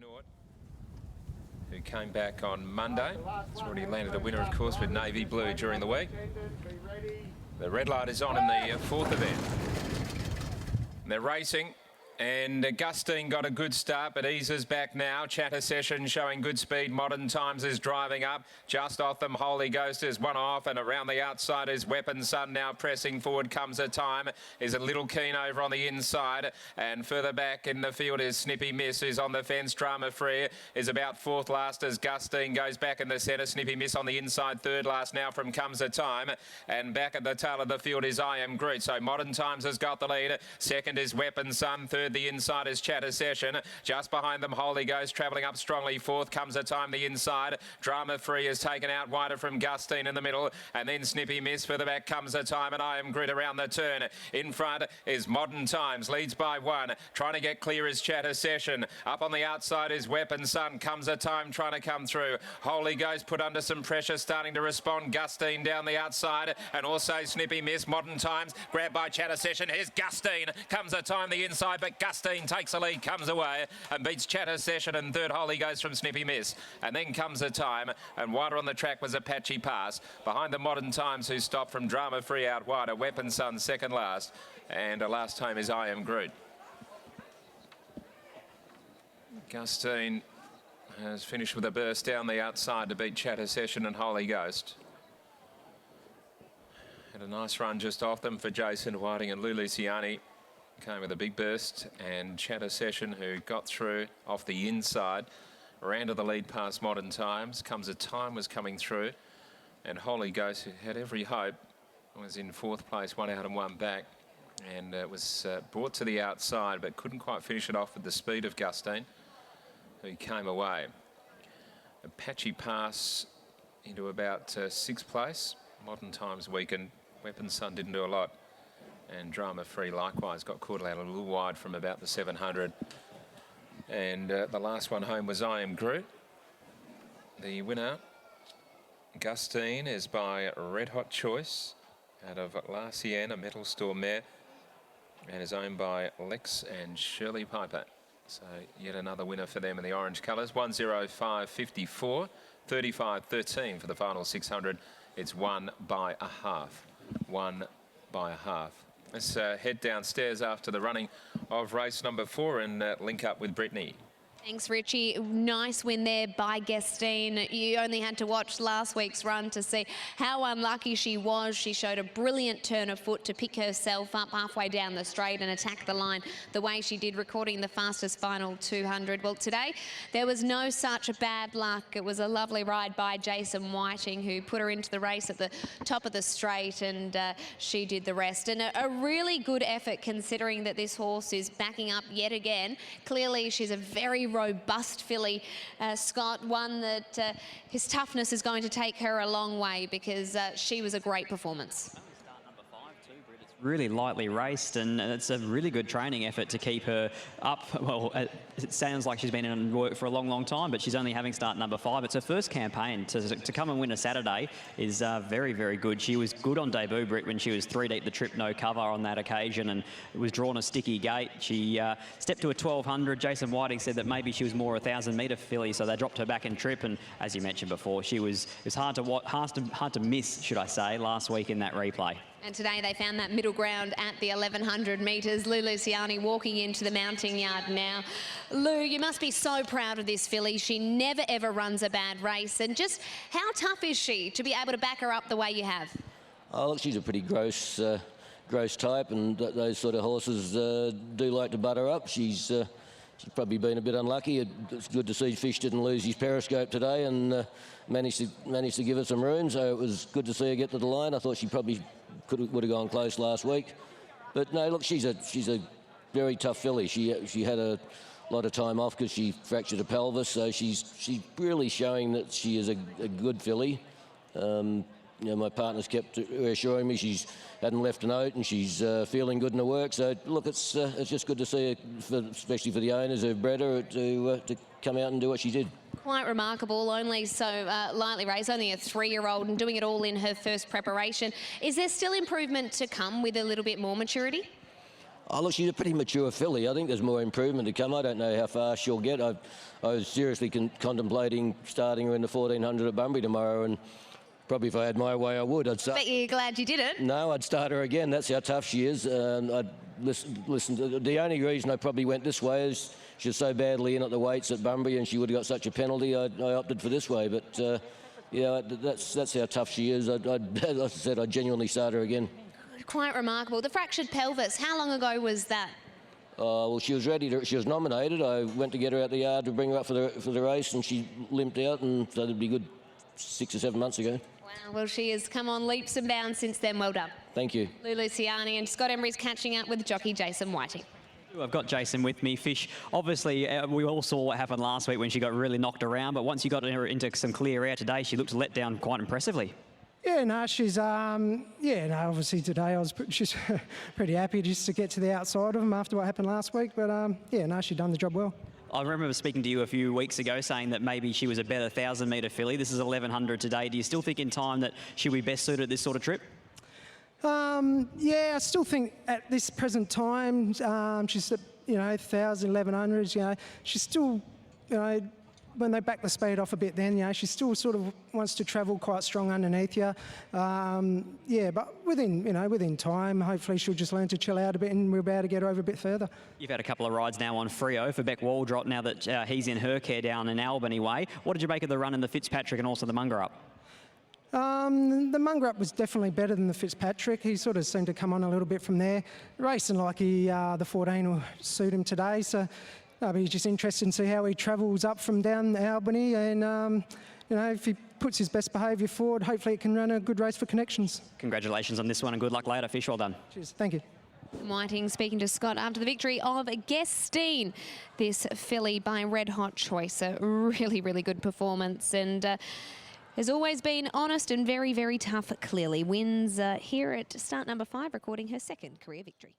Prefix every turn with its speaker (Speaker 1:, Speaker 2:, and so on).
Speaker 1: Nort, who came back on Monday. He's already landed a winner, of course, with navy blue during the week. The red light is on in the fourth event. They're racing. And Gustine got a good start, but eases back now. Chatter Session showing good speed. Modern Times is driving up. Just off them, Holy Ghost is one off, and around the outside is Weapon Sun now pressing forward. Comes a Time. Is a little keen over on the inside. And further back in the field is Snippy Miss, who's on the fence. Drama Free is about fourth last as Gustine goes back in the centre. Snippy Miss on the inside, third last now from Comes a Time. And back at the tail of the field is I Am Groot. So Modern Times has got the lead. Second is Weapon Sun. Third, the inside is Chatter Session. Just behind them, Holy Ghost travelling up strongly. Fourth Comes a Time, the inside. Drama Free is taken out wider from Gustine in the middle. And then Snippy Miss. Further back Comes a Time, and I Am Grit around the turn. In front is Modern Times. Leads by one. Trying to get clear is Chatter Session. Up on the outside is Weapon Sun. Comes a Time trying to come through. Holy Ghost put under some pressure, starting to respond. Gustine down the outside. And also Snippy Miss. Modern Times grabbed by Chatter Session. Here's Gustine. Comes a Time the inside, but Gustine takes the lead, comes away and beats Chatter Session, and third Holy Ghost from Snippy Miss. And then Comes a Time, and wider on the track was Apache Pass. Behind the Modern Times, who stopped from Drama Free out wider. Weapon Sun second last, and last home is I Am Groot. Gustine has finished with a burst down the outside to beat Chatter Session and Holy Ghost. Had a nice run just off them for Jason Whiting, and Lulu Ciani came with a big burst, and Chatter Session, who got through off the inside, ran to the lead past Modern Times. Comes a Time was coming through, and Holy Ghost, who had every hope, was in fourth place, one out and one back, and was brought to the outside but couldn't quite finish it off with the speed of Gustine, who came away. Apache Pass into about sixth place. Modern Times weakened. Weapon Sun didn't do a lot. And Drama Free likewise got caught out a little wide from about the 700. And the last one home was I Am Groot. The winner, Gustine, is by Red Hot Choice out of La Sienne, a metal store mare, and is owned by Lex and Shirley Piper. So yet another winner for them in the orange colours. 105.54, 35.13 for the final 600. It's one by a half. One by a half. Let's head downstairs after the running of race number 4 and link up with Brittany.
Speaker 2: Thanks, Richie. Nice win there by Gustine. You only had to watch last week's run to see how unlucky she was. She showed a brilliant turn of foot to pick herself up halfway down the straight and attack the line the way she did, recording the fastest final 200. Well, today there was no such bad luck. It was a lovely ride by Jason Whiting, who put her into the race at the top of the straight, and she did the rest. And a really good effort, considering that this horse is backing up yet again. Clearly, she's a very robust filly, Scott, one that his toughness is going to take her a long way, because she was a great performance.
Speaker 3: Really lightly raced, and it's a really good training effort to keep her up. Well, it sounds like she's been in work for a long time, but she's only having start number 5. It's her first campaign. To come and win a Saturday is very, very good. She was good on debut, Britt, when she was 3 deep the trip, no cover on that occasion, and it was drawn a sticky gate. She stepped to a 1200. Jason Whiting said that maybe she was more a 1,000-metre filly, so they dropped her back in trip, and as you mentioned before, it was hard to miss, should I say, last week in that replay.
Speaker 2: And today they found that middle ground at the 1,100 metres. Lulu Ciani walking into the mounting yard now. Lou, you must be so proud of this filly. She never ever runs a bad race. And just how tough is she to be able to back her up the way you have?
Speaker 4: Oh, look, she's a pretty gross type, and those sort of horses do like to butter up. She's probably been a bit unlucky. It's good to see Fish didn't lose his periscope today and managed to give her some room. So it was good to see her get to the line. I thought she probably would have gone close last week, but no, look, she's a very tough filly. She had a lot of time off because she fractured a pelvis, so she's really showing that she is a good filly. You know, my partners kept reassuring me she hadn't left a note and she's feeling good in her work. So look, it's just good to see her, especially for the owners who've bred her, to come out and do what she did.
Speaker 2: Quite remarkable, only so lightly raced, only a 3-year-old, and doing it all in her first preparation. Is there still improvement to come with a little bit more maturity?
Speaker 4: Oh, look, she's a pretty mature filly. I think there's more improvement to come. I don't know how far she'll get. I was seriously contemplating starting her in the 1400 at Bunbury tomorrow, and probably if I had my way, I would. I'd start.
Speaker 2: Bet you're glad you didn't.
Speaker 4: No, I'd start her again. That's how tough she is. I'd listen to, the only reason I probably went this way is she was so badly in at the weights at Bunbury, and she would have got such a penalty. I opted for this way, but yeah, that's how tough she is. As I said, I'd genuinely start her again.
Speaker 2: Quite remarkable. The fractured pelvis, how long ago was that?
Speaker 4: Well, she was ready to. She was nominated. I went to get her out the yard to bring her up for the race, and she limped out, and so that'd be good 6 or 7 months ago.
Speaker 2: Wow, well, she has come on leaps and bounds since then. Well done.
Speaker 4: Thank you.
Speaker 2: Lulu Ciani and Scott Embry's catching up with jockey Jason Whiting.
Speaker 3: I've got Jason with me. Fish, obviously, we all saw what happened last week when she got really knocked around, but once you got her into some clear air today, she looked let down quite impressively.
Speaker 5: Yeah, no, she's, obviously today she's pretty happy just to get to the outside of them after what happened last week, but yeah, no, she's done the job well.
Speaker 3: I remember speaking to you a few weeks ago saying that maybe she was a better 1,000-metre filly. This is 1,100 today. Do you still think in time that she'll be best suited at this sort of trip?
Speaker 5: Yeah, I still think at this present time, she's at, 1,000, 1,100s, she's still, when they back the speed off a bit then, she still sort of wants to travel quite strong underneath you. Yeah, but within time, hopefully she'll just learn to chill out a bit and we'll be able to get her over a bit further.
Speaker 3: You've had a couple of rides now on Freo for Beck Waldrop now that he's in her care down in Albany way. What did you make of the run in the Fitzpatrick and also the Mungerup?
Speaker 5: The Mungerup was definitely better than the Fitzpatrick. He sort of seemed to come on a little bit from there. Racing like the 14 will suit him today, so I'll be just interested to see how he travels up from down Albany, and if he puts his best behaviour forward, hopefully it can run a good race for Connections.
Speaker 3: Congratulations on this one and good luck later, Fish. Well done.
Speaker 5: Cheers. Thank you.
Speaker 2: Whiting speaking to Scott after the victory of Guestine. This filly by Red Hot Choice. A really, really good performance, and has always been honest and very, very tough, clearly. Wins here at start number 5, recording her 2nd career victory.